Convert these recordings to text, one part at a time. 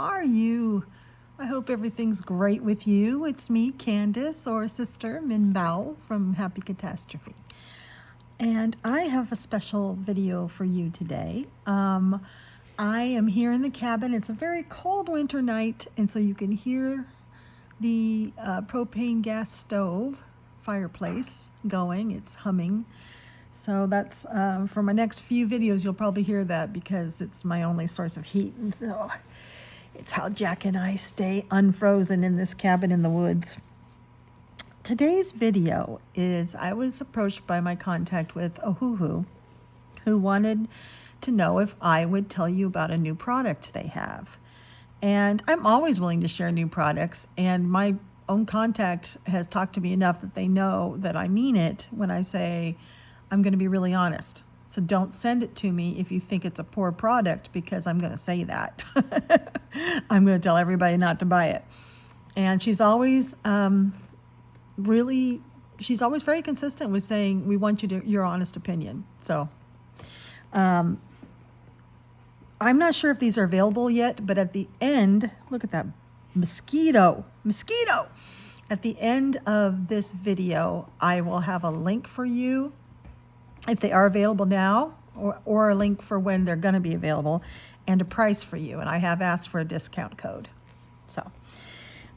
are you? I hope everything's great with you. It's me, Candice, or sister Minh from Happy Catastrophe. And I have a special video for you today. I am here in the cabin. It's a very cold winter night, and so you can hear the propane gas stove fireplace going. It's humming. So that's for my next few videos, you'll probably hear that because it's my only source of heat. And so it's how Jack and I stay unfrozen in this cabin in the woods. Today's video is I was approached by my contact with Ohuhu, who wanted to know if I would tell you about a new product they have. And I'm always willing to share new products, and my own contact has talked to me enough that they know that I mean it when I say I'm going to be really honest. So don't send it to me if you think it's a poor product, because I'm going to say that. I'm going to tell everybody not to buy it. And she's always she's always very consistent with saying, we want your honest opinion. So I'm not sure if these are available yet, but at the end, look at that mosquito. At the end of this video, I will have a link for you if they are available now, or a link for when they're going to be available, and a price for you. And I have asked for a discount code. So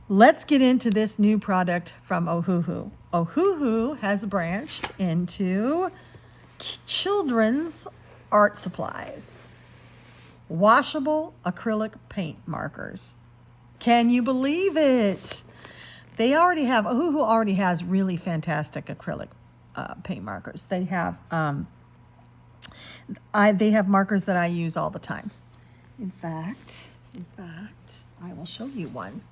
let's get into this new product from Ohuhu. Ohuhu has branched into children's art supplies. Washable acrylic paint markers. Can you believe it? Ohuhu already has really fantastic acrylic paint markers. They have markers that I use all the time. In fact, I will show you one.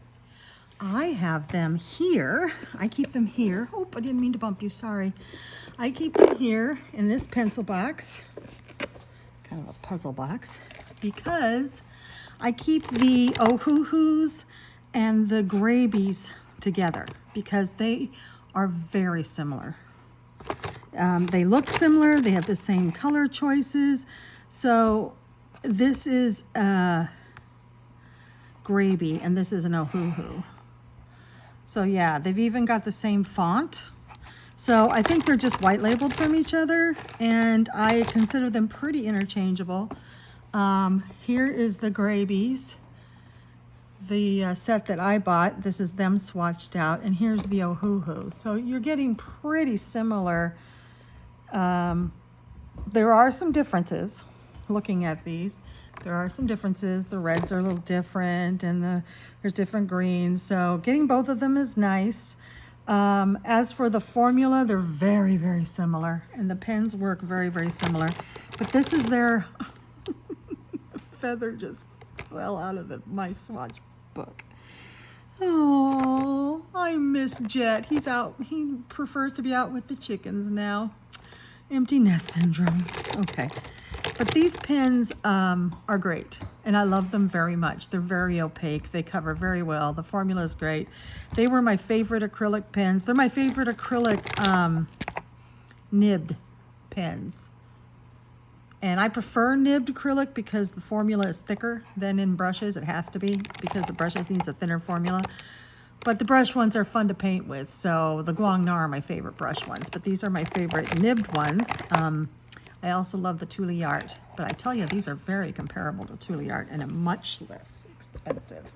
I have them here. I keep them here. Oh, I didn't mean to bump you. Sorry. I keep them here in this pencil box, kind of a puzzle box, because I keep the Ohuhus and the Grabies together because they are very similar. They look similar. They have the same color choices. So this is a Grabie and this is an Ohuhu. So yeah, they've even got the same font. So I think they're just white labeled from each other, and I consider them pretty interchangeable. Here is the Grabies, the set that I bought. This is them swatched out, and here's the Ohuhu. So you're getting pretty similar. There are some differences looking at these. There are some differences. The reds are a little different, and there's different greens. So getting both of them is nice. As for the formula, they're very, very similar, and the pens work very, very similar. But this is their feather just fell out of my swatch book. Oh, I miss Jet. He's out. He prefers to be out with the chickens now. Empty nest syndrome. Okay. But these pens are great, and I love them very much. They're very opaque. They cover very well. The formula is great. They were my favorite acrylic pens. They're my favorite acrylic nibbed pens. And I prefer nibbed acrylic because the formula is thicker than in brushes. It has to be, because the brushes needs a thinner formula. But the brush ones are fun to paint with. So the Guangna are my favorite brush ones, but these are my favorite nibbed ones. I also love the Tule Art, but I tell you, these are very comparable to Tule Art and much less expensive.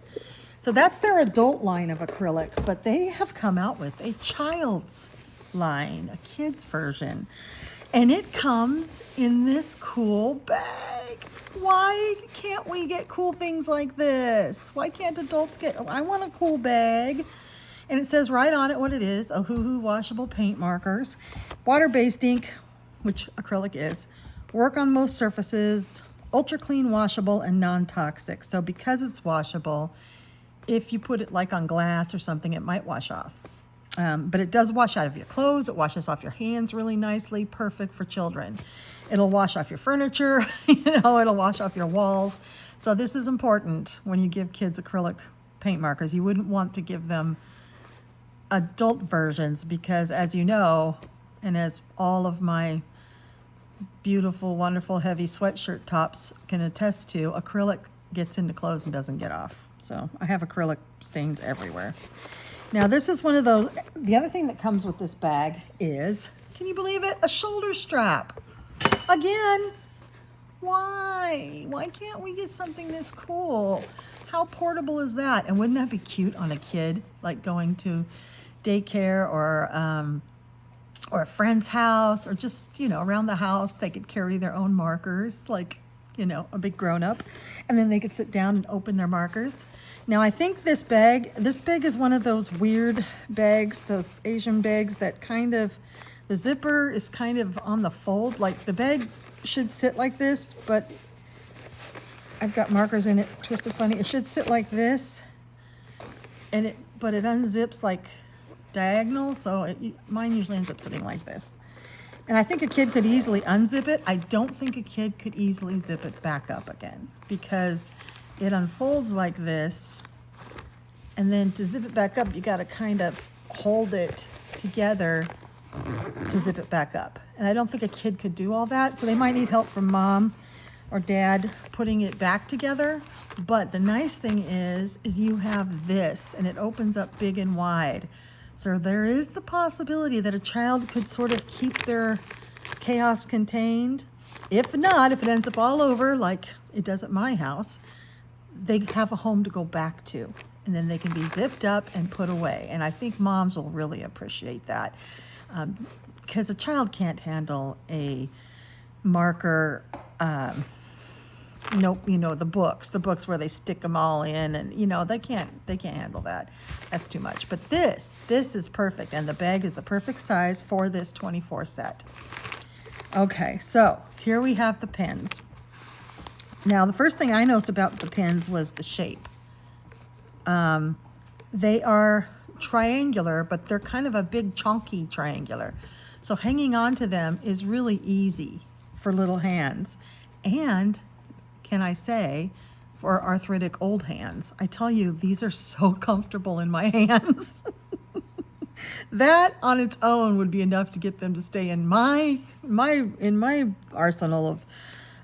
So that's their adult line of acrylic, but they have come out with a child's line, a kid's version. And it comes in this cool bag. Why can't we get cool things like this? Why can't adults get, I want a cool bag. And it says right on it what it is: Ohuhu washable paint markers, water-based ink, which acrylic is, work on most surfaces, ultra clean, washable, and non-toxic. So because it's washable, if you put it like on glass or something, it might wash off. But it does wash out of your clothes. It washes off your hands really nicely. Perfect for children. It'll wash off your furniture. It'll wash off your walls. So this is important when you give kids acrylic paint markers. You wouldn't want to give them adult versions because, as you know, and as all of my beautiful, wonderful, heavy sweatshirt tops can attest to, acrylic gets into clothes and doesn't get off. So I have acrylic stains everywhere. Now this is one of those, the other thing that comes with this bag is, can you believe it? A shoulder strap. Again, why? Why can't we get something this cool? How portable is that? And wouldn't that be cute on a kid, like going to daycare or a friend's house, or just, you know, around the house, they could carry their own markers, like, you know, a big grown-up, and then they could sit down and open their markers. Now I think this bag is one of those weird bags, those Asian bags that kind of, the zipper is kind of on the fold, like the bag should sit like this, but I've got markers in it twisted funny. It should sit like this, and but it unzips like diagonal, so mine usually ends up sitting like this. And I think a kid could easily unzip it. I don't think a kid could easily zip it back up again, because it unfolds like this, and then to zip it back up, you got to kind of hold it together to zip it back up. And I don't think a kid could do all that, so they might need help from mom or dad putting it back together. But the nice thing is you have this, and it opens up big and wide. So there is the possibility that a child could sort of keep their chaos contained. If not, if it ends up all over like it does at my house, they have a home to go back to, and then they can be zipped up and put away. And I think moms will really appreciate that, because a child can't handle a marker, nope, you know, the books where they stick them all in, and you know, they can't handle that. That's too much. But this is perfect, and the bag is the perfect size for this 24 set. Okay, so here we have the pens. Now the first thing I noticed about the pens was the shape. They are triangular, but they're kind of a big chunky triangular, so hanging on to them is really easy for little hands. And can I say, for arthritic old hands, I tell you, these are so comfortable in my hands. That on its own would be enough to get them to stay in my arsenal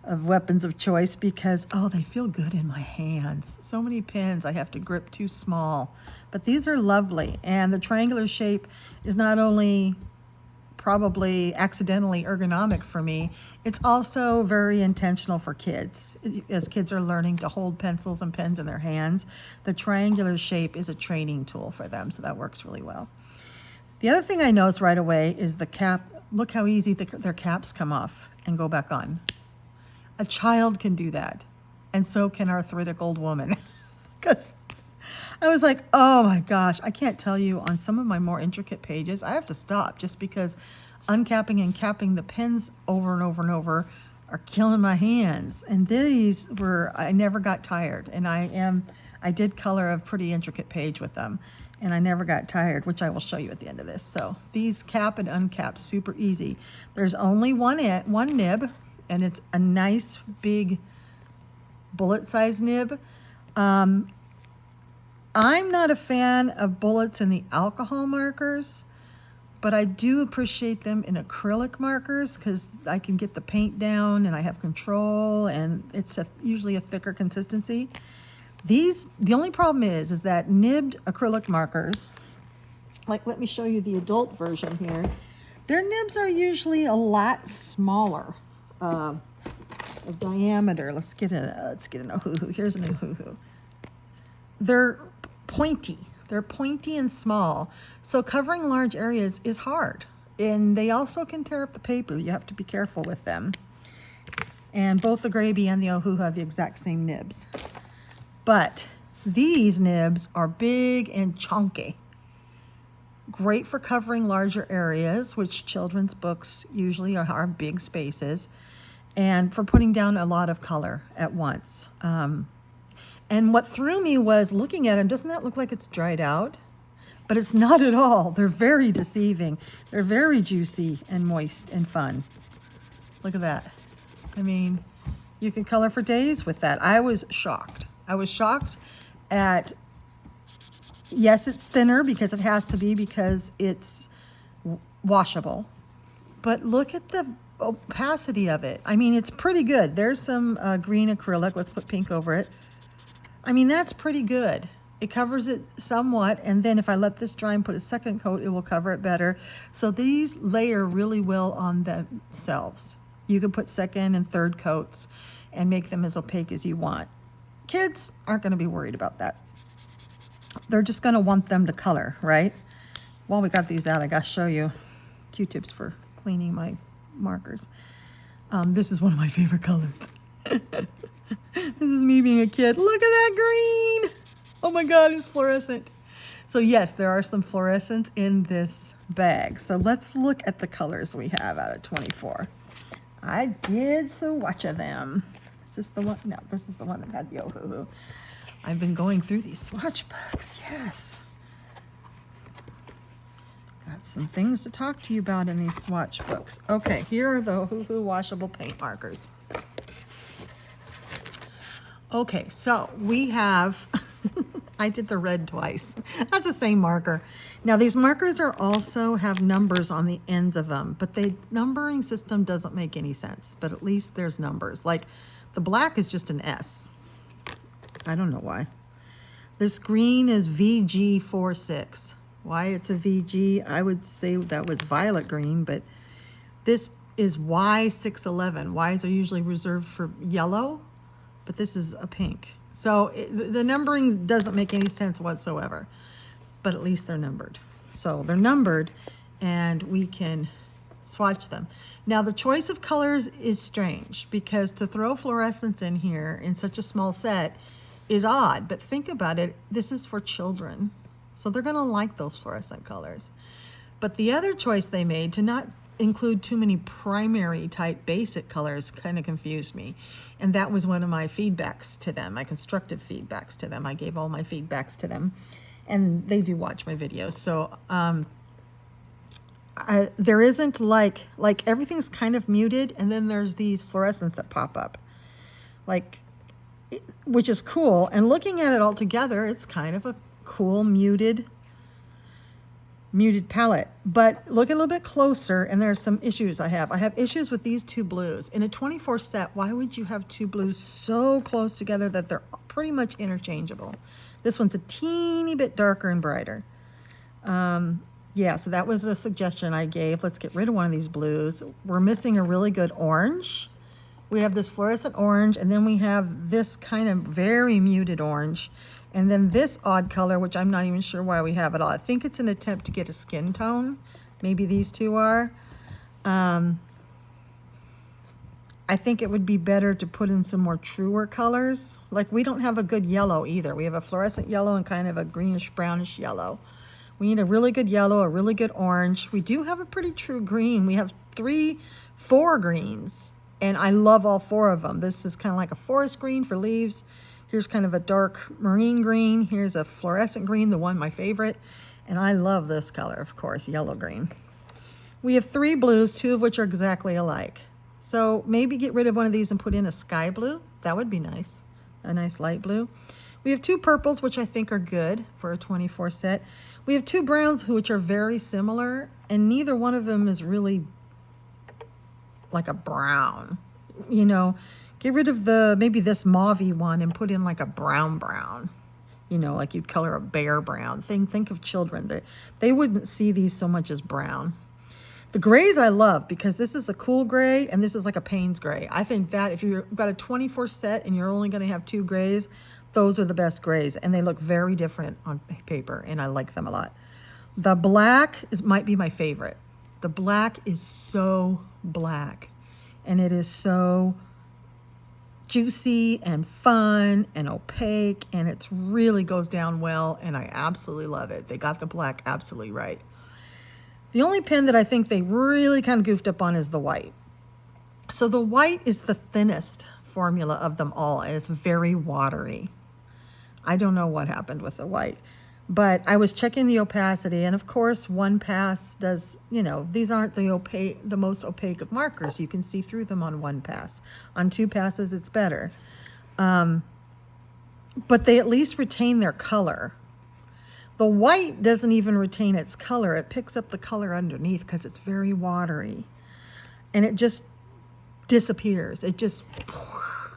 of weapons of choice, because oh, they feel good in my hands. So many pens I have to grip too small, but these are lovely. And the triangular shape is not only probably accidentally ergonomic for me, it's also very intentional for kids. As kids are learning to hold pencils and pens in their hands, the triangular shape is a training tool for them, so that works really well. The other thing I noticed right away is the cap. Look how easy their caps come off and go back on. A child can do that, and so can arthritic old woman. Because I was like, oh my gosh, I can't tell you, on some of my more intricate pages, I have to stop just because uncapping and capping the pens over and over and over are killing my hands. And these were, I never got tired. And I did color a pretty intricate page with them, and I never got tired, which I will show you at the end of this. So these cap and uncap, super easy. There's only one nib, and it's a nice big bullet size nib. I'm not a fan of bullets in the alcohol markers, but I do appreciate them in acrylic markers because I can get the paint down and I have control, and it's usually a thicker consistency. The only problem is that nibbed acrylic markers, like let me show you the adult version here, their nibs are usually a lot smaller of diameter. Let's get an Ohuhu. Here's an Ohuhu. They're pointy. They're pointy and small, so covering large areas is hard. And they also can tear up the paper. You have to be careful with them. And both the Graby and the Ohuhu have the exact same nibs. But these nibs are big and chunky. Great for covering larger areas, which children's books usually are big spaces, and for putting down a lot of color at once. And what threw me was looking at them, doesn't that look like it's dried out? But it's not at all. They're very deceiving. They're very juicy and moist and fun. Look at that. I mean, you can color for days with that. I was shocked. I was shocked at, yes, it's thinner because it has to be, because it's washable. But look at the opacity of it. I mean, it's pretty good. There's some green acrylic. Let's put pink over it. I mean, that's pretty good. It covers it somewhat, and then if I let this dry and put a second coat, it will cover it better. So these layer really well on themselves. You can put second and third coats and make them as opaque as you want. Kids aren't going to be worried about that. They're just going to want them to color, right? While we got these out, I got to show you Q-tips for cleaning my markers. This is one of my favorite colors. This is me being a kid. Look at that green. Oh my God, it's fluorescent. So yes, there are some fluorescents in this bag. So let's look at the colors we have out of 24. I did swatch of them. Is this the one? No, this is the one that had the Ohuhu. I've been going through these swatch books, yes. Got some things to talk to you about in these swatch books. Okay, here are the Ohuhu washable paint markers. Okay, so we have, I did the red twice. That's the same marker. Now these markers are also have numbers on the ends of them, but the numbering system doesn't make any sense, but at least there's numbers. Like the black is just an S. I don't know why. This green is VG46. Why it's a VG, I would say that was violet green, but this is Y611. Ys are usually reserved for yellow, but this is a pink. So the numbering doesn't make any sense whatsoever, but at least they're numbered. So they're numbered and we can swatch them. Now the choice of colors is strange because to throw fluorescents in here in such a small set is odd, but think about it, this is for children. So they're gonna like those fluorescent colors. But the other choice they made to not include too many primary type basic colors kind of confused me. And that was one of my feedbacks to them, my constructive feedbacks to them. I gave all my feedbacks to them and they do watch my videos. So there isn't like everything's kind of muted and then there's these fluorescents that pop up, which is cool. And looking at it all together, it's kind of a cool muted palette. But look a little bit closer and there are some issues I have. I have issues with these two blues. In a 24 set, why would you have two blues so close together that they're pretty much interchangeable? This one's a teeny bit darker and brighter. Yeah, so that was a suggestion I gave. Let's get rid of one of these blues. We're missing a really good orange. We have this fluorescent orange, and then we have this kind of very muted orange. And then this odd color, which I'm not even sure why we have it all. I think it's an attempt to get a skin tone. Maybe these two are. I think it would be better to put in some more truer colors. Like we don't have a good yellow either. We have a fluorescent yellow and kind of a greenish brownish yellow. We need a really good yellow, a really good orange. We do have a pretty true green. We have 4 greens, and I love all 4 of them. This is kind of like a forest green for leaves. Here's kind of a dark marine green. Here's a fluorescent green, the one my favorite. And I love this color, of course, yellow green. We have 3 blues, 2 of which are exactly alike. So maybe get rid of one of these and put in a sky blue. That would be nice, a nice light blue. We have 2 purples, which I think are good for a 24 set. We have 2 browns, which are very similar, and neither one of them is really like a brown, you know. Get rid of maybe this mauvey one and put in like a brown, you know, like you'd color a bear brown. Think of children. They wouldn't see these so much as brown. The grays I love because this is a cool gray and this is like a Payne's gray. I think that if you've got a 24 set and you're only going to have 2 grays, those are the best grays and they look very different on paper and I like them a lot. The black might be my favorite. The black is so black and it is so juicy and fun and opaque and it really goes down well and I absolutely love it. They got the black absolutely right. The only pen that I think they really kind of goofed up on is the white. So the white is the thinnest formula of them all and it's very watery. I don't know what happened with the white, but I was checking the opacity and of course 1 pass does, you know, these aren't the most opaque of markers. You can see through them on 1 pass. On 2 passes, it's better. But they at least retain their color. The white doesn't even retain its color. It picks up the color underneath because it's very watery and it just disappears. It just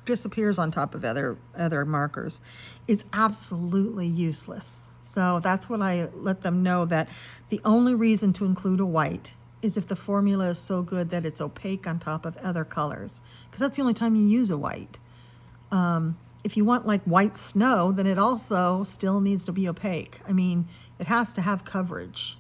disappears on top of other markers, is absolutely useless. So that's what I let them know, that the only reason to include a white is if the formula is so good that it's opaque on top of other colors, because that's the only time you use a white. If you want like white snow, then it also still needs to be opaque. I mean, it has to have coverage,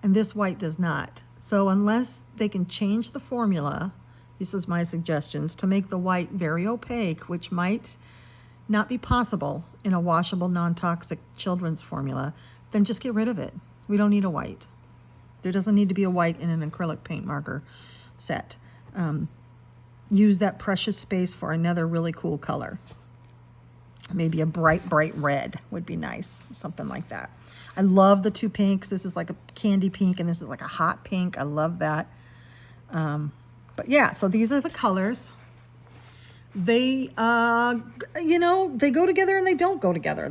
and this white does not. So unless they can change the formula, this is my suggestions, to make the white very opaque, which might not be possible in a washable, non-toxic children's formula, then just get rid of it. We don't need a white. There doesn't need to be a white in an acrylic paint marker set. Use that precious space for another really cool color. Maybe a bright, bright red would be nice, something like that. I love the two pinks. This is like a candy pink, and this is like a hot pink. I love that. But yeah, so these are the colors. They, you know, they go together and they don't go together.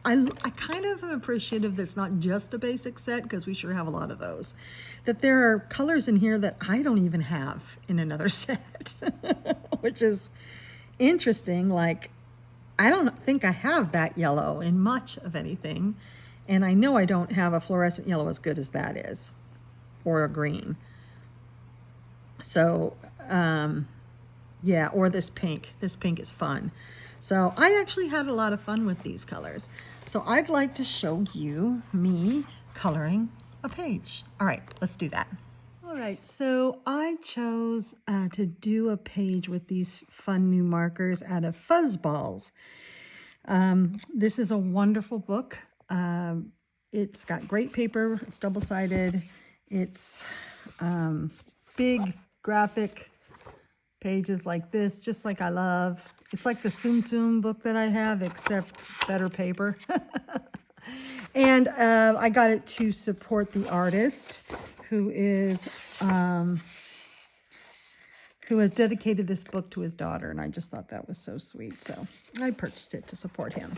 I kind of am appreciative that it's not just a basic set, because we sure have a lot of those. That there are colors in here that I don't even have in another set, which is interesting. Like, I don't think I have that yellow in much of anything. And I know I don't have a fluorescent yellow as good as that is, or a green. So, yeah, or this pink. This pink is fun. So I actually had a lot of fun with these colors. So I'd like to show you me coloring a page. All right, let's do that. All right, so I chose to do a page with these fun new markers out of Fuzzballs. This is a wonderful book. It's got great paper. It's double-sided. It's big graphic pages like this, just like I love. It's like the Tsum Tsum book that I have, except better paper. And I got it to support the artist who has dedicated this book to his daughter, and I just thought that was so sweet. So I purchased it to support him.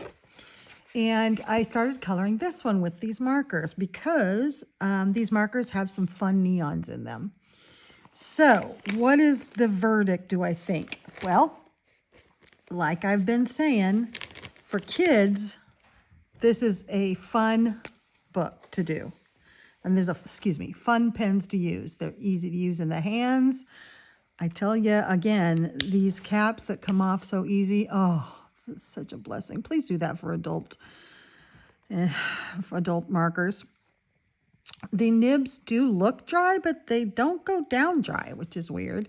And I started coloring this one with these markers because these markers have some fun neons in them. So what is the verdict, do I think? Well, like I've been saying, for kids, this is a fun book to do. And there's fun pens to use. They're easy to use in the hands. I tell you again, these caps that come off so easy, oh, it's such a blessing. Please do that for adult markers. The nibs do look dry, but they don't go down dry, which is weird.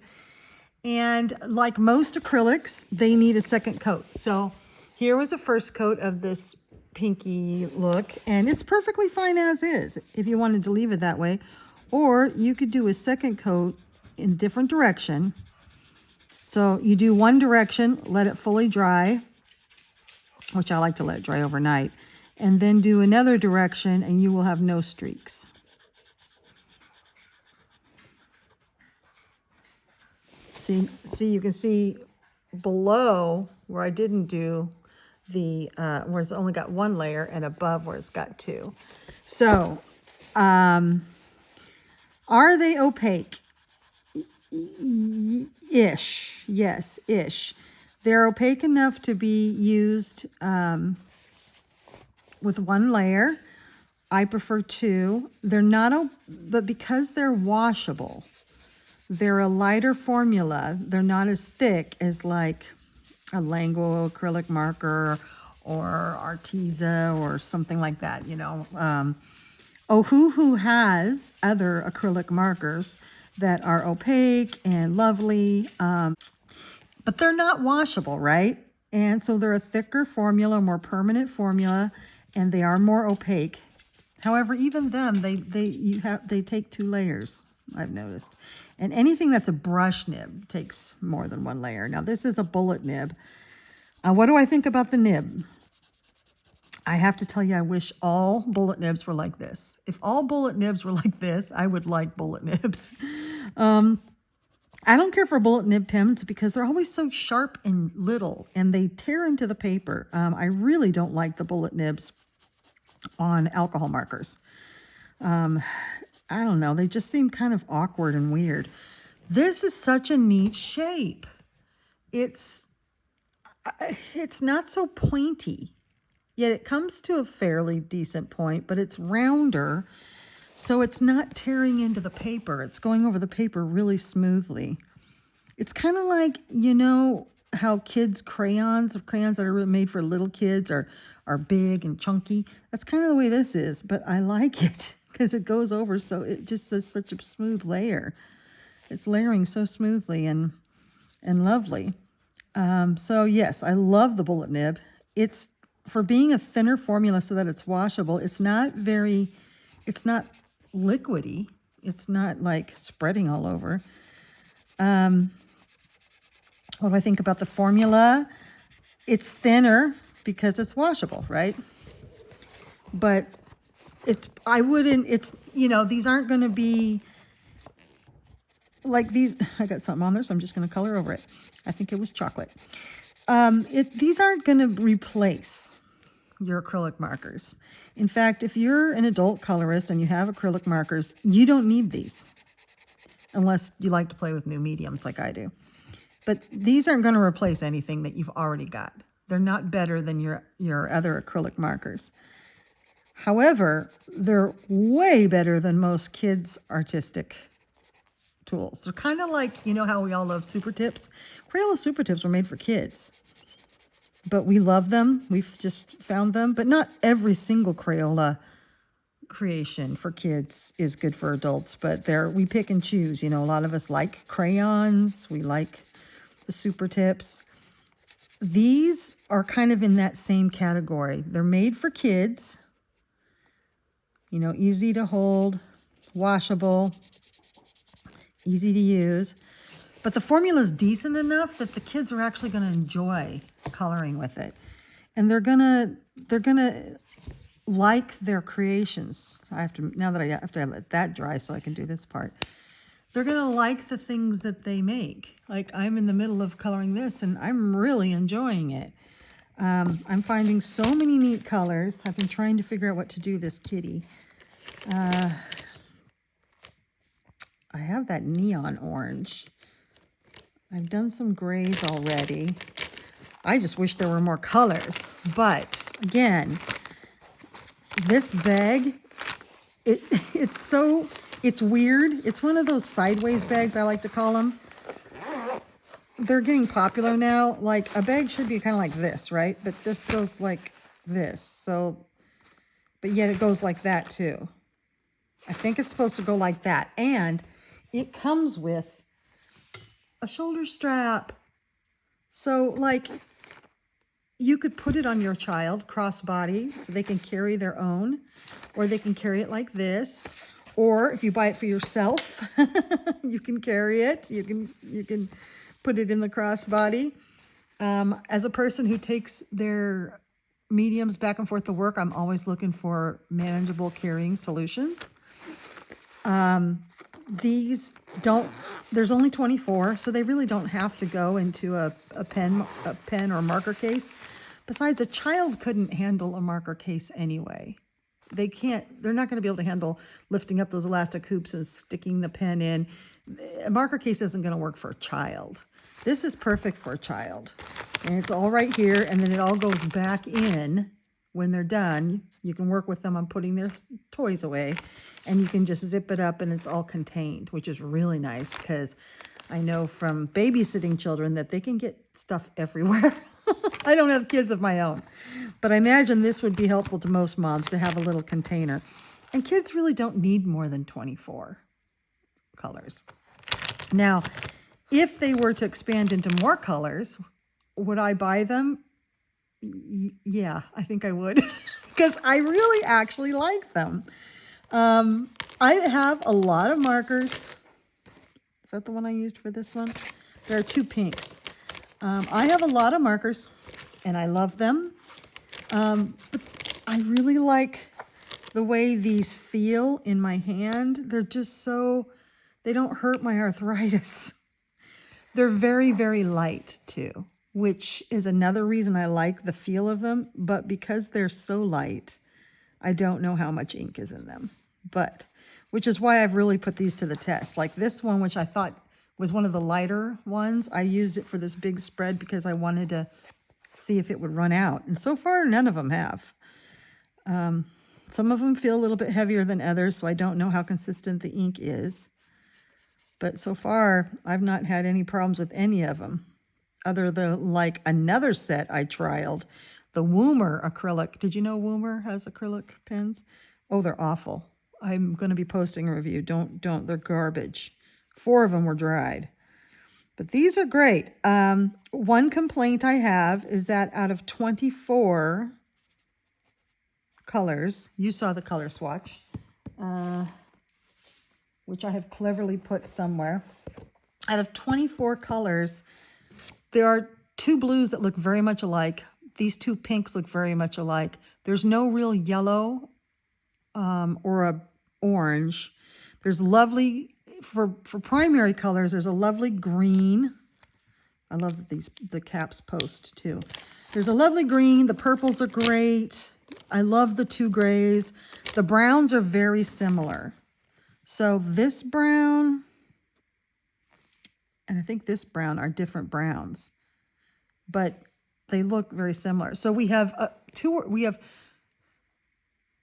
And like most acrylics, they need a second coat. So here was a first coat of this pinky look, and it's perfectly fine as is if you wanted to leave it that way. Or you could do a second coat in different direction. So you do one direction, let it fully dry, which I like to let it dry overnight, and then do another direction, and you will have no streaks. See, you can see below where I didn't do the, where it's only got one layer, and above where it's got two. So, are they opaque? Ish. Yes, ish. They're opaque enough to be used with one layer. I prefer two. They're not, but because they're washable, they're a lighter formula. They're not as thick as like a Lango acrylic marker or Arteza or something like that, you know. Ohuhu has other acrylic markers that are opaque and lovely, but they're not washable, right? And so they're a thicker formula, more permanent formula, and they are more opaque. However, even them, they take two layers, I've noticed. And anything that's a brush nib takes more than one layer. Now, this is a bullet nib. What do I think about the nib? I have to tell you, I wish all bullet nibs were like this. If all bullet nibs were like this, I would like bullet nibs. I don't care for bullet nib pens because they're always so sharp and little, and they tear into the paper. I really don't like the bullet nibs on alcohol markers. I don't know. They just seem kind of awkward and weird. This is such a neat shape. it's not so pointy, yet it comes to a fairly decent point, but it's rounder, so it's not tearing into the paper. It's going over the paper really smoothly. It's kind of like, you know, how crayons that are made for little kids are big and chunky. That's kind of the way this is, but I like it because it goes over, so it just is such a smooth layer. It's layering so smoothly and lovely. So yes, I love the bullet nib. It's for being a thinner formula so that it's washable. It's not liquidy. It's not like spreading all over. What do I think about the formula? It's thinner because it's washable, right? But you know, these aren't going to be like these. I got something on there, so I'm just going to color over it. I think it was chocolate. These aren't going to replace your acrylic markers. In fact, if you're an adult colorist and you have acrylic markers, you don't need these unless you like to play with new mediums like I do. But these aren't going to replace anything that you've already got. They're not better than your other acrylic markers. However, they're way better than most kids' artistic tools. They're kind of like, you know how we all love super tips? Crayola super tips were made for kids, but we love them. We've just found them, but not every single Crayola creation for kids is good for adults, but we pick and choose. You know, a lot of us like crayons. We like the super tips. These are kind of in that same category. They're made for kids, you know, easy to hold, washable, easy to use, but the formula is decent enough that the kids are actually going to enjoy coloring with it, and they're gonna like their creations. Now that I have to let that dry so I can do this part. They're gonna like the things that they make. Like I'm in the middle of coloring this, and I'm really enjoying it. I'm finding so many neat colors. I've been trying to figure out what to do this kitty. I have that neon orange. I've done some grays already. I just wish there were more colors. But again, this bag, it's weird. It's one of those sideways bags, I like to call them. They're getting popular now. Like a bag should be kind of like this, right? But this goes like this. So, but yet it goes like that too. I think it's supposed to go like that. And it comes with a shoulder strap. So like you could put it on your child crossbody so they can carry their own, or they can carry it like this. Or if you buy it for yourself, you can carry it. You can put it in the crossbody. As a person who takes their mediums back and forth to work, I'm always looking for manageable carrying solutions. These there's only 24, so they really don't have to go into a pen or marker case. Besides, a child couldn't handle a marker case anyway. They're not going to be able to handle lifting up those elastic hoops and sticking the pen in. A marker case isn't going to work for a child. This is perfect for a child. And it's all right here, and then it all goes back in when they're done. You can work with them on putting their toys away, and you can just zip it up and it's all contained, which is really nice because I know from babysitting children that they can get stuff everywhere. I don't have kids of my own, but I imagine this would be helpful to most moms to have a little container. And kids really don't need more than 24 colors. Now, if they were to expand into more colors, would I buy them? Yeah, I think I would because I really actually like them. I have a lot of markers. Is that the one I used for this one? There are two pinks. I have a lot of markers and I love them. But I really like the way these feel in my hand. They're just they don't hurt my arthritis. They're very, very light too, which is another reason I like the feel of them. But because they're so light, I don't know how much ink is in them. Which is why I've really put these to the test. Like this one, which I thought was one of the lighter ones. I used it for this big spread because I wanted to see if it would run out. And so far, none of them have. Some of them feel a little bit heavier than others, so I don't know how consistent the ink is. But so far, I've not had any problems with any of them. Other than like another set I trialed, the Whaaaaaaaaaa acrylic. Did you know Whaaaaaaaaaa has acrylic pens? Oh, they're awful. I'm going to be posting a review. Don't. They're garbage. 4 of them were dried. But these are great. One complaint I have is that out of 24 colors, you saw the color swatch, which I have cleverly put somewhere. Out of 24 colors, there are 2 blues that look very much alike. These 2 pinks look very much alike. There's no real yellow or a orange. There's lovely, for primary colors, there's a lovely green. I love that the caps post too. There's a lovely green. The purples are great. I love the 2 grays. The browns are very similar. So this brown and I think this brown are different browns, but they look very similar. So we have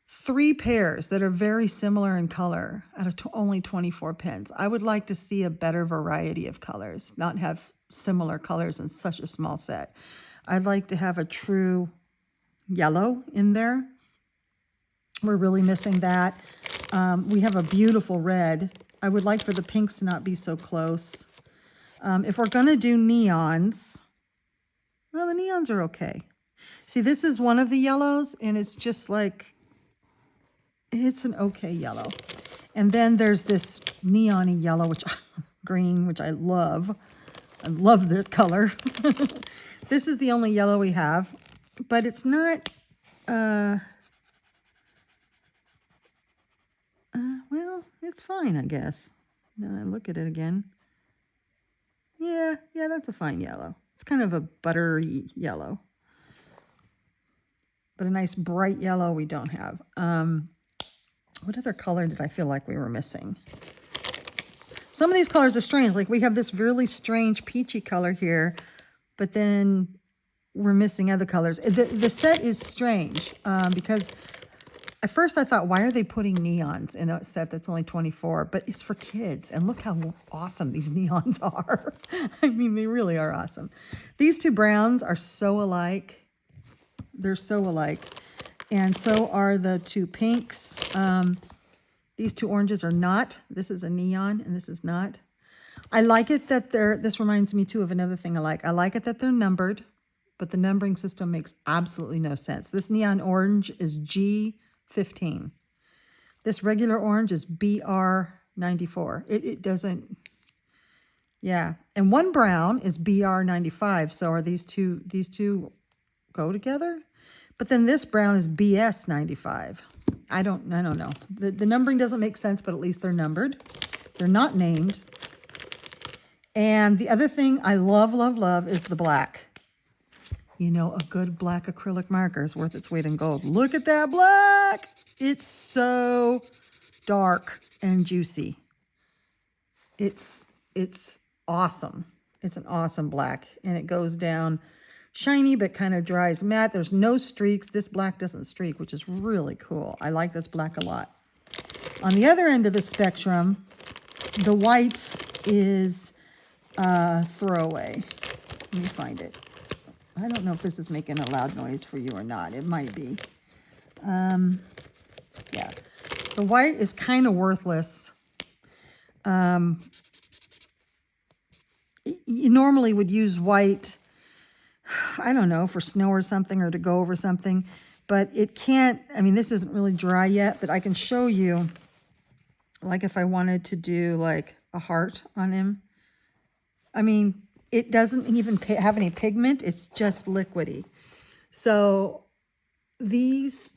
3 pairs that are very similar in color out of only 24 pens. I would like to see a better variety of colors, not have similar colors in such a small set. I'd like to have a true yellow in there. We're really missing that. We have a beautiful red. I would like for the pinks to not be so close. If we're going to do neons, well, the neons are okay. See, this is one of the yellows, and it's just like, it's an okay yellow. And then there's this neon-y yellow, green, which I love. I love the color. This is the only yellow we have, but it's not, well, it's fine, I guess. Now I look at it again. Yeah, that's a fine yellow. It's kind of a buttery yellow, but a nice bright yellow we don't have. What other color did I feel like we were missing? Some of these colors are strange. Like we have this really strange peachy color here, but then we're missing other colors. The set is strange because at first I thought, why are they putting neons in a set that's only 24? But it's for kids. And look how awesome these neons are. I mean, they really are awesome. These 2 browns are so alike. They're so alike. And so are the 2 pinks. These 2 oranges are not. This is a neon and this is not. I like it that this reminds me too of another thing I like. I like it that they're numbered, but the numbering system makes absolutely no sense. This neon orange is G15. This regular orange is BR94. It doesn't, yeah. And one brown is BR95. So are these two go together? But then this brown is BS95. I don't know. The numbering doesn't make sense, but at least they're numbered. They're not named. And the other thing I love is the black. You know, a good black acrylic marker is worth its weight in gold. Look at that black. It's so dark and juicy. It's awesome. It's an awesome black, and it goes down shiny but kind of dries matte. There's no streaks. This black doesn't streak, which is really cool. I like this black a lot. On the other end of the spectrum, the white is throwaway. Let me find it. I don't know if this is making a loud noise for you or not. It might be. Yeah. The white is kind of worthless. You normally would use white, I don't know, for snow or something, or to go over something, but it can't, I mean, this isn't really dry yet, but I can show you, like if I wanted to do like a heart on him. I mean, it doesn't even have any pigment. It's just liquidy. So these,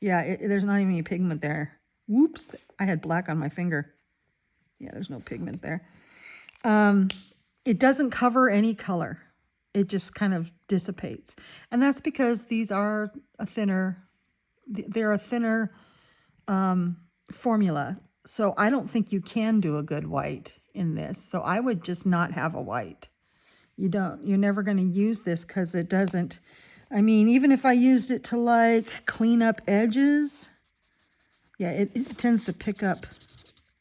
yeah, there's not even any pigment there. Whoops, I had black on my finger. Yeah, there's no pigment there. It doesn't cover any color. It just kind of dissipates. And that's because these are they're a thinner formula. So I don't think you can do a good white in this. So I would just not have a white. You're never going to use this because it doesn't, I mean, even if I used it to like clean up edges, yeah, it tends to pick up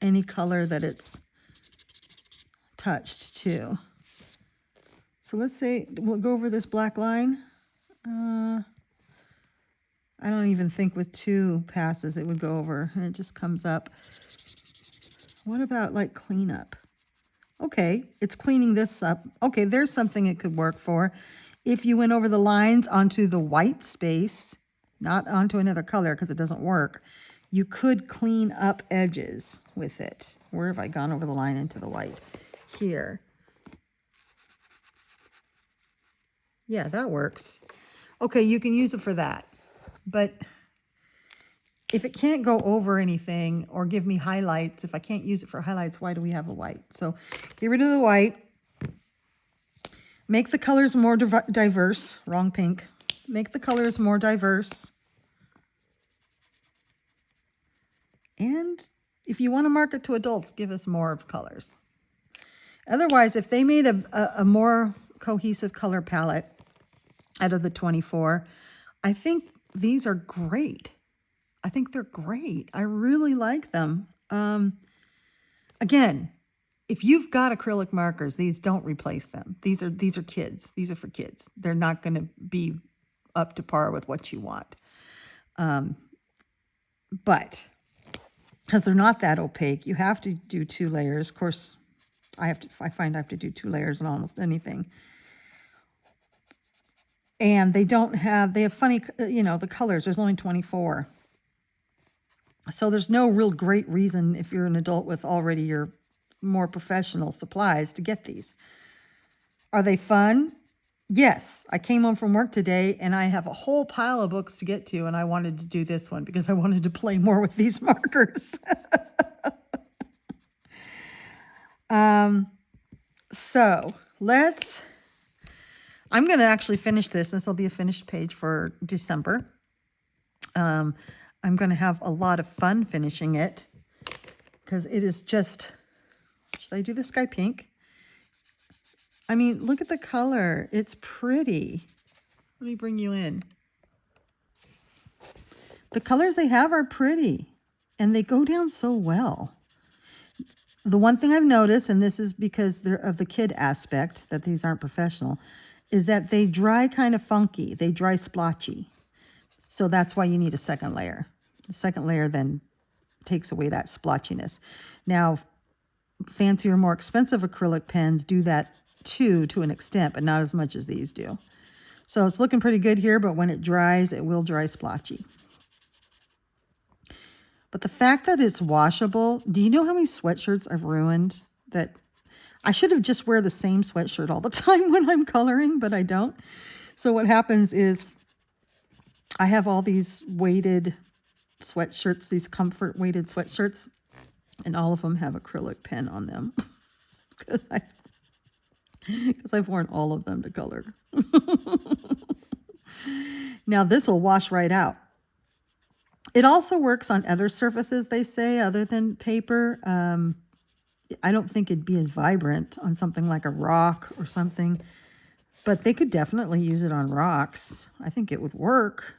any color that it's touched too. So let's say we'll go over this black line. I don't even think with 2 passes it would go over, and it just comes up. What about like cleanup? Okay, it's cleaning this up. Okay, there's something it could work for. If you went over the lines onto the white space, not onto another color because it doesn't work, you could clean up edges with it. Where have I gone over the line into the white? Here. Yeah, that works. Okay, you can use it for that. But if it can't go over anything or give me highlights, if I can't use it for highlights, why do we have a white? So get rid of the white. Make the colors more diverse. Wrong pink. Make the colors more diverse. And if you want to market to adults, give us more colors. Otherwise, if they made a more cohesive color palette out of the 24, I think these are great. I think they're great. I really like them. Again, if you've got acrylic markers, these don't replace them. These are kids. These are for kids. They're not going to be up to par with what you want. But because they're not that opaque, you have to do 2 layers. Of course, I find I have to do 2 layers on almost anything. And they have funny, the colors. There's only 24. So there's no real great reason if you're an adult with already your more professional supplies to get these. Are they fun? Yes. I came home from work today and I have a whole pile of books to get to, and I wanted to do this one because I wanted to play more with these markers. So I'm going to actually finish this. This will be a finished page for December. I'm going to have a lot of fun finishing it because it is just, should I do this guy pink? I mean, look at the color. It's pretty. Let me bring you in. The colors they have are pretty and they go down so well. The one thing I've noticed, and this is because they're of the kid aspect, that these aren't professional, is that they dry kind of funky. They dry splotchy. So that's why you need a second layer. The second layer then takes away that splotchiness. Now, fancier, more expensive acrylic pens do that too, to an extent, but not as much as these do. So it's looking pretty good here, but when it dries, it will dry splotchy. But the fact that it's washable, do you know how many sweatshirts I've ruined? That I should have just wear the same sweatshirt all the time when I'm coloring, but I don't. So what happens is I have all these weighted sweatshirts, these comfort weighted sweatshirts, and all of them have acrylic pen on them because I've worn all of them to color. Now this will wash right out. It also works on other surfaces, they say, other than paper. I don't think it'd be as vibrant on something like a rock or something, but they could definitely use it on rocks. I think it would work.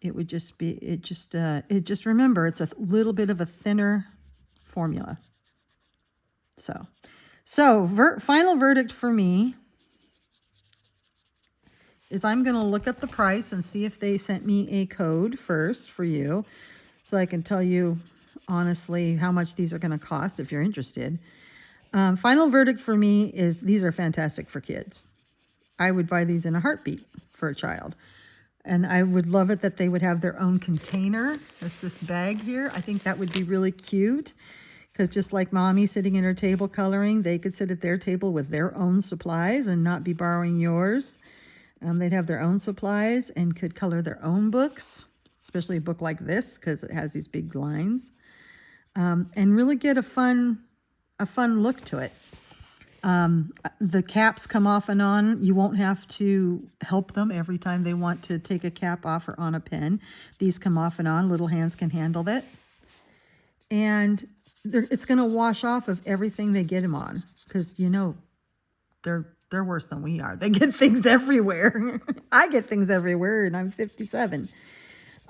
It would just be, just remember, it's a little bit of a thinner formula. So final verdict for me is I'm going to look up the price and see if they sent me a code first for you, so I can tell you honestly how much these are going to cost if you're interested. Final verdict for me is these are fantastic for kids. I would buy these in a heartbeat for a child. And I would love it that they would have their own container. That's this bag here. I think that would be really cute, because just like mommy sitting at her table coloring, they could sit at their table with their own supplies and not be borrowing yours. They'd have their own supplies and could color their own books, especially a book like this because it has these big lines, and really get a fun look to it. The caps come off and on. You won't have to help them every time they want to take a cap off or on a pen. These come off and on. Little hands can handle it. and it's going to wash off of everything they get them on, because, you know, they're worse than we are. They get things everywhere. I get things everywhere, and I'm 57.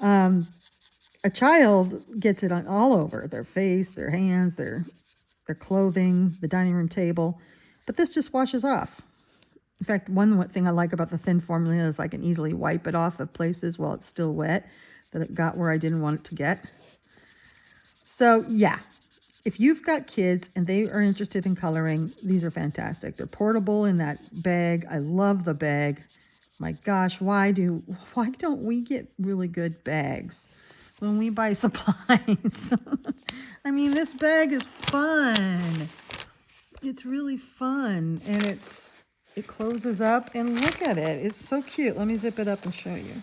A child gets it on all over their face, their hands, their clothing, the dining room table, but this just washes off. In fact, one thing I like about the thin formula is I can easily wipe it off of places while it's still wet that it got where I didn't want it to get. So yeah, if you've got kids and they are interested in coloring, these are fantastic. They're portable in that bag. I love the bag. My gosh, why don't we get really good bags when we buy supplies? I mean, this bag is fun. It's really fun, and it closes up, and look at it. It's so cute. Let me zip it up and show you.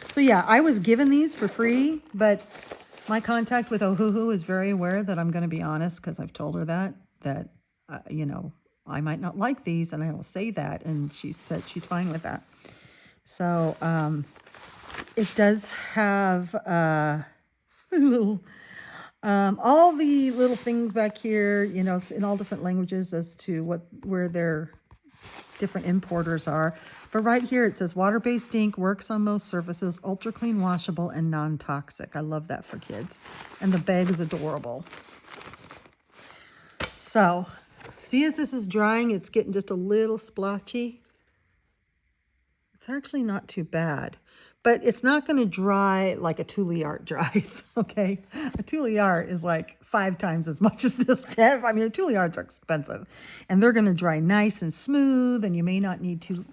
So yeah, I was given these for free, but my contact with Ohuhu is very aware that I'm going to be honest, because I've told her that you know, I might not like these, and I will say that, and she said she's fine with that. So it does have little all the little things back here, you know, it's in all different languages as to where their different importers are. But right here it says water-based ink, works on most surfaces, ultra clean, washable, and non-toxic. I love that for kids. And the bag is adorable. So see, as this is drying, it's getting just a little splotchy. It's actually not too bad, but it's not going to dry like a Tule Art dries, okay? A Tule Art is like 5 times as much as this pen. I mean, the Tule Arts are expensive, and they're going to dry nice and smooth, and you may not need two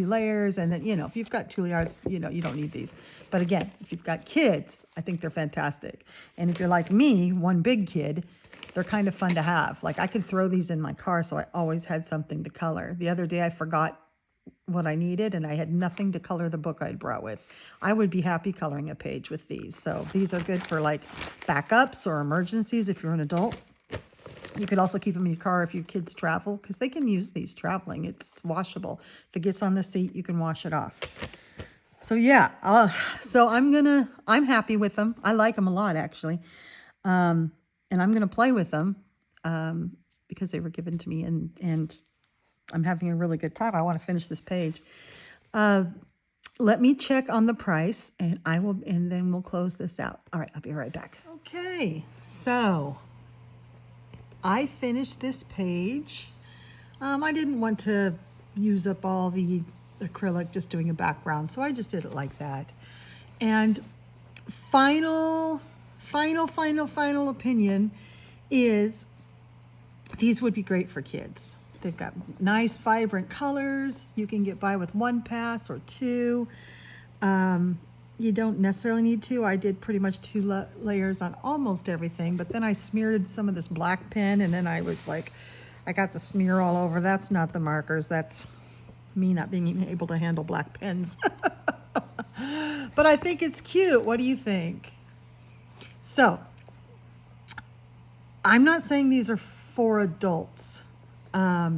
layers. And then, you know, if you've got Tule Arts, you know, you don't need these. But again, if you've got kids, I think they're fantastic. And if you're like me, one big kid, they're kind of fun to have. Like, I could throw these in my car, so I always had something to color. The other day I forgot what I needed, and I had nothing to color the book I'd brought with. I would be happy coloring a page with these. So these are good for like backups or emergencies if you're an adult. You could also keep them in your car if your kids travel, because they can use these traveling. It's washable. If it gets on the seat, you can wash it off. So yeah, so I'm happy with them. I like them a lot, actually. And I'm going to play with them because they were given to me, and I'm having a really good time. I want to finish this page. Let me check on the price, and then we'll close this out. All right, I'll be right back. Okay, so I finished this page. I didn't want to use up all the acrylic just doing a background, so I just did it like that. And final opinion is these would be great for kids. They've got nice, vibrant colors. You can get by with 1 pass or 2. You don't necessarily need 2. I did pretty much 2 layers on almost everything, but then I smeared some of this black pen, and then I was like, I got the smear all over. That's not the markers. That's me not being able to handle black pens. But I think it's cute. What do you think? So, I'm not saying these are for adults. I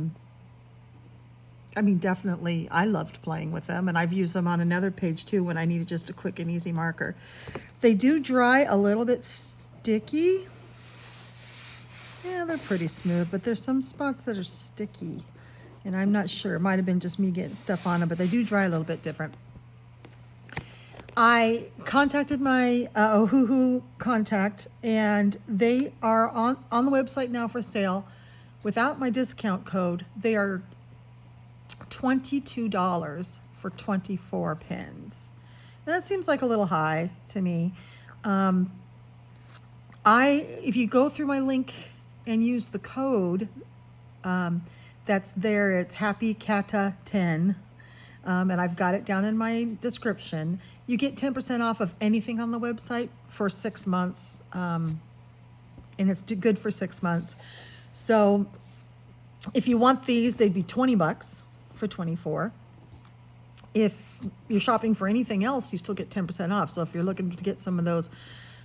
mean, definitely, I loved playing with them, and I've used them on another page too when I needed just a quick and easy marker. They do dry a little bit sticky. Yeah, they're pretty smooth, but there's some spots that are sticky, and I'm not sure. It might have been just me getting stuff on them, but they do dry a little bit different. I contacted my Ohuhu contact, and they are on the website now for sale. Without my discount code, they are $22 for 24 pens. And that seems like a little high to me. If you go through my link and use the code that's there, it's HappyCata10, and I've got it down in my description. You get 10% off of anything on the website for 6 months, and it's good for 6 months. So if you want these, they'd be $20 for 24. If you're shopping for anything else, you still get 10% off. So if you're looking to get some of those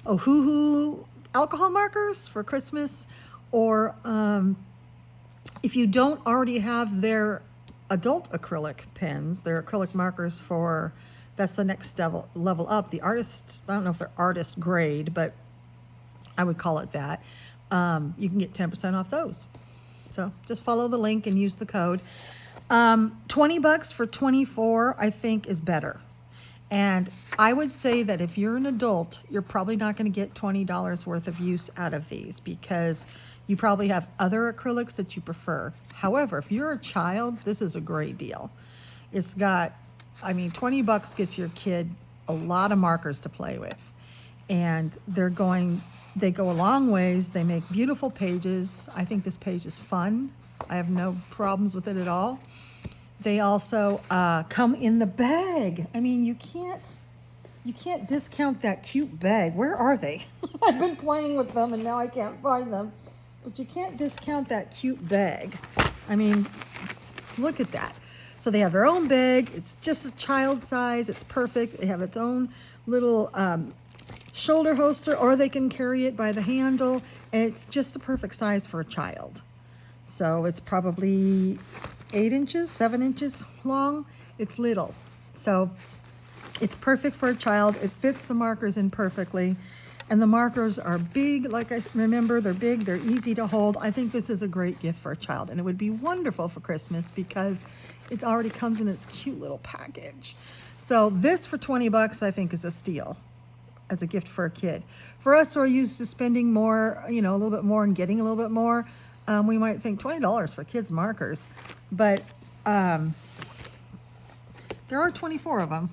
Ohuhu alcohol markers for Christmas, or if you don't already have their adult acrylic pens, their acrylic markers for That's the next level up. The artist, I don't know if they're artist grade, but I would call it that. You can get 10% off those. So just follow the link and use the code. $20 for 24, I think, is better. And I would say that if you're an adult, you're probably not going to get $20 worth of use out of these because you probably have other acrylics that you prefer. However, if you're a child, this is a great deal. It's got, I mean, $20 gets your kid a lot of markers to play with. And they go a long ways. They make beautiful pages. I think this page is fun. I have no problems with it at all. They also come in the bag. I mean, you can't discount that cute bag. Where are they? I've been playing with them and now I can't find them. But you can't discount that cute bag. I mean, look at that. So they have their own bag. It's just a child size. It's perfect. They have its own little shoulder holster, or they can carry it by the handle. And it's just the perfect size for a child. So it's probably 8 inches, 7 inches long. It's little. So it's perfect for a child. It fits the markers in perfectly. And the markers are big. Like I remember, they're big. They're easy to hold. I think this is a great gift for a child. And it would be wonderful for Christmas because it already comes in its cute little package. So this for $20, I think, is a steal as a gift for a kid. For us who are used to spending more, a little bit more and getting a little bit more, we might think $20 for kids' markers, but there are 24 of them.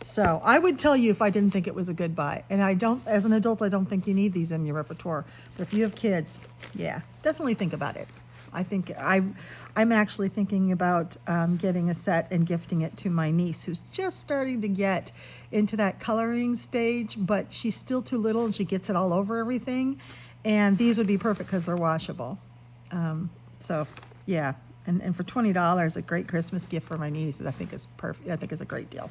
So I would tell you if I didn't think it was a good buy. And I don't, as an adult, I don't think you need these in your repertoire. But if you have kids, yeah, definitely think about it. I think I'm actually thinking about getting a set and gifting it to my niece who's just starting to get into that coloring stage, but she's still too little and she gets it all over everything. And these would be perfect because they're washable. So yeah, and for $20, a great Christmas gift for my niece, I think is perfect. I think is a great deal.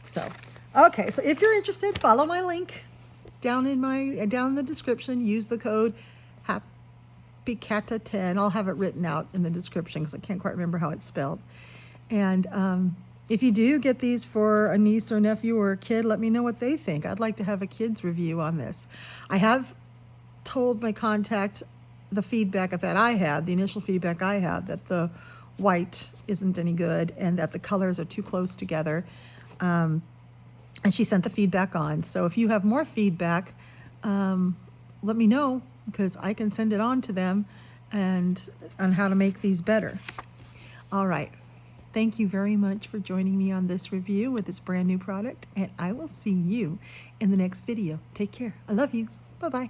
So, okay, so if you're interested, follow my link down in the description. Use the code HAPPYCATA10. I'll have it written out in the description because I can't quite remember how it's spelled. And if you do get these for a niece or nephew or a kid, let me know what they think. I'd like to have a kid's review on this. I have told my contact the feedback that I had, the initial feedback I had, that the white isn't any good and that the colors are too close together. And she sent the feedback on. So if you have more feedback, let me know because I can send it on to them and on how to make these better. All right. Thank you very much for joining me on this review with this brand new product, and I will see you in the next video. Take care. I love you. Bye-bye.